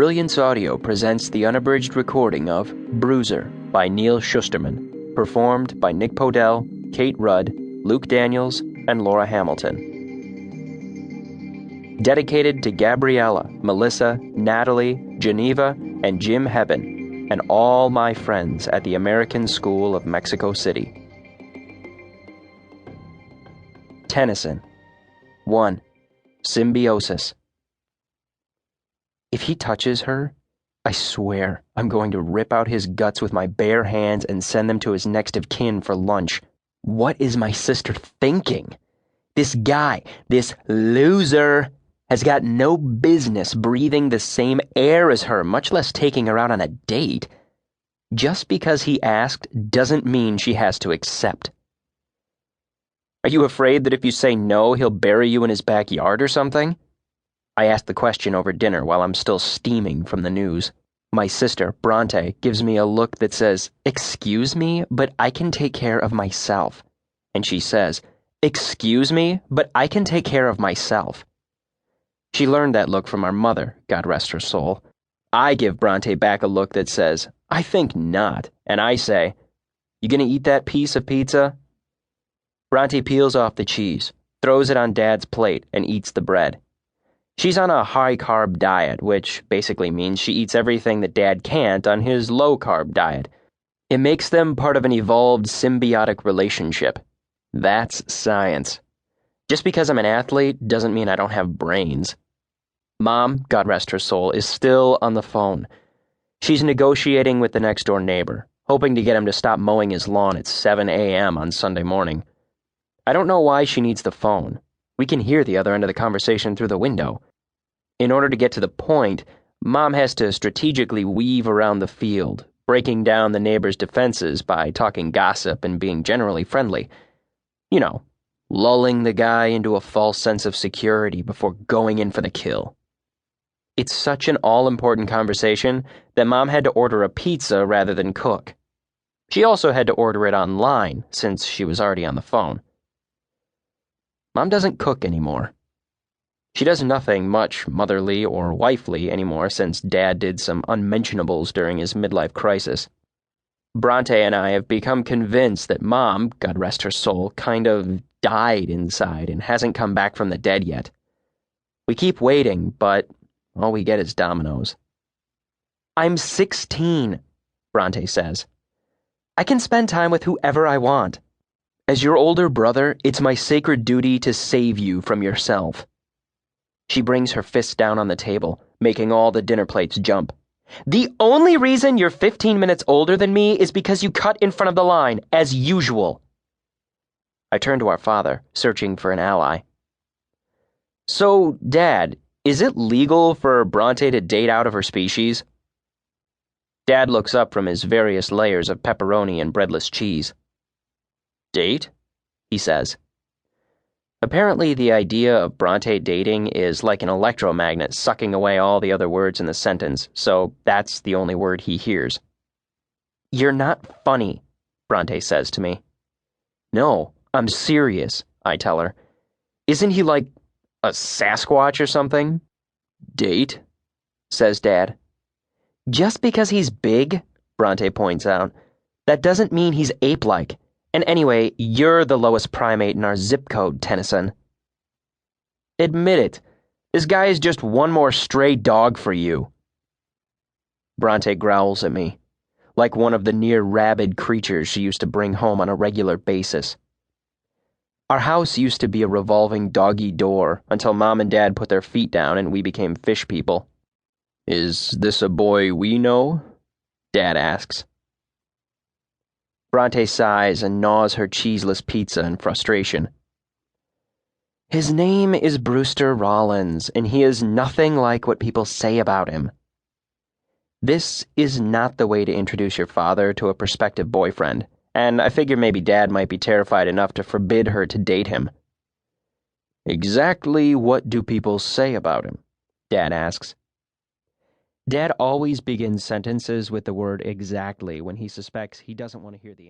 Brilliance Audio presents the unabridged recording of Bruiser by Neal Shusterman, performed by Nick Podell, Kate Rudd, Luke Daniels, and Laura Hamilton. Dedicated to Gabriella, Melissa, Natalie, Geneva, and Jim Hebben, and all my friends at the American School of Mexico City. Tennyson. 1. Symbiosis. If he touches her, I swear I'm going to rip out his guts with my bare hands and send them to his next of kin for lunch. What is my sister thinking? This guy, this loser, has got no business breathing the same air as her, much less taking her out on a date. Just because he asked doesn't mean she has to accept. Are you afraid that if you say no, he'll bury you in his backyard or something? I asked the question over dinner while I'm still steaming from the news. My sister, Brontë, gives me a look that says, "Excuse me, but I can take care of myself." And she says, "Excuse me, but I can take care of myself." She learned that look from our mother, God rest her soul. I give Brontë back a look that says, "I think not," and I say, "You gonna eat that piece of pizza?" Brontë peels off the cheese, throws it on Dad's plate, and eats the bread. She's on a high-carb diet, which basically means she eats everything that Dad can't on his low-carb diet. It makes them part of an evolved symbiotic relationship. That's science. Just because I'm an athlete doesn't mean I don't have brains. Mom, God rest her soul, is still on the phone. She's negotiating with the next-door neighbor, hoping to get him to stop mowing his lawn at 7 a.m. on Sunday morning. I don't know why she needs the phone. We can hear the other end of the conversation through the window. In order to get to the point, Mom has to strategically weave around the field, breaking down the neighbor's defenses by talking gossip and being generally friendly. You know, lulling the guy into a false sense of security before going in for the kill. It's such an all-important conversation that Mom had to order a pizza rather than cook. She also had to order it online, since she was already on the phone. Mom doesn't cook anymore. She does nothing much motherly or wifely anymore since Dad did some unmentionables during his midlife crisis. Brontë and I have become convinced that Mom, God rest her soul, kind of died inside and hasn't come back from the dead yet. We keep waiting, but all we get is dominoes. "I'm 16, Brontë says. "I can spend time with whoever I want. As your older brother, it's my sacred duty to save you from yourself." She brings her fist down on the table, making all the dinner plates jump. "The only reason you're 15 minutes older than me is because you cut in front of the line, as usual." I turn to our father, searching for an ally. "So, Dad, is it legal for Brontë to date out of her species?" Dad looks up from his various layers of pepperoni and breadless cheese. "Date?" he says. Apparently, the idea of Brontë dating is like an electromagnet sucking away all the other words in the sentence, so that's the only word he hears. "You're not funny," Brontë says to me. "No, I'm serious," I tell her. "Isn't he like a Sasquatch or something?" "Date?" says Dad. "Just because he's big," Brontë points out, "that doesn't mean he's ape-like. And anyway, you're the lowest primate in our zip code, Tennyson." "Admit it. This guy is just one more stray dog for you." Brontë growls at me, like one of the near-rabid creatures she used to bring home on a regular basis. Our house used to be a revolving doggy door until Mom and Dad put their feet down and we became fish people. "Is this a boy we know?" Dad asks. Brontë sighs and gnaws her cheeseless pizza in frustration. "His name is Brewster Rollins, and he is nothing like what people say about him." This is not the way to introduce your father to a prospective boyfriend, and I figure maybe Dad might be terrified enough to forbid her to date him. "Exactly what do people say about him?" Dad asks. Dad always begins sentences with the word exactly when he suspects he doesn't want to hear the answer.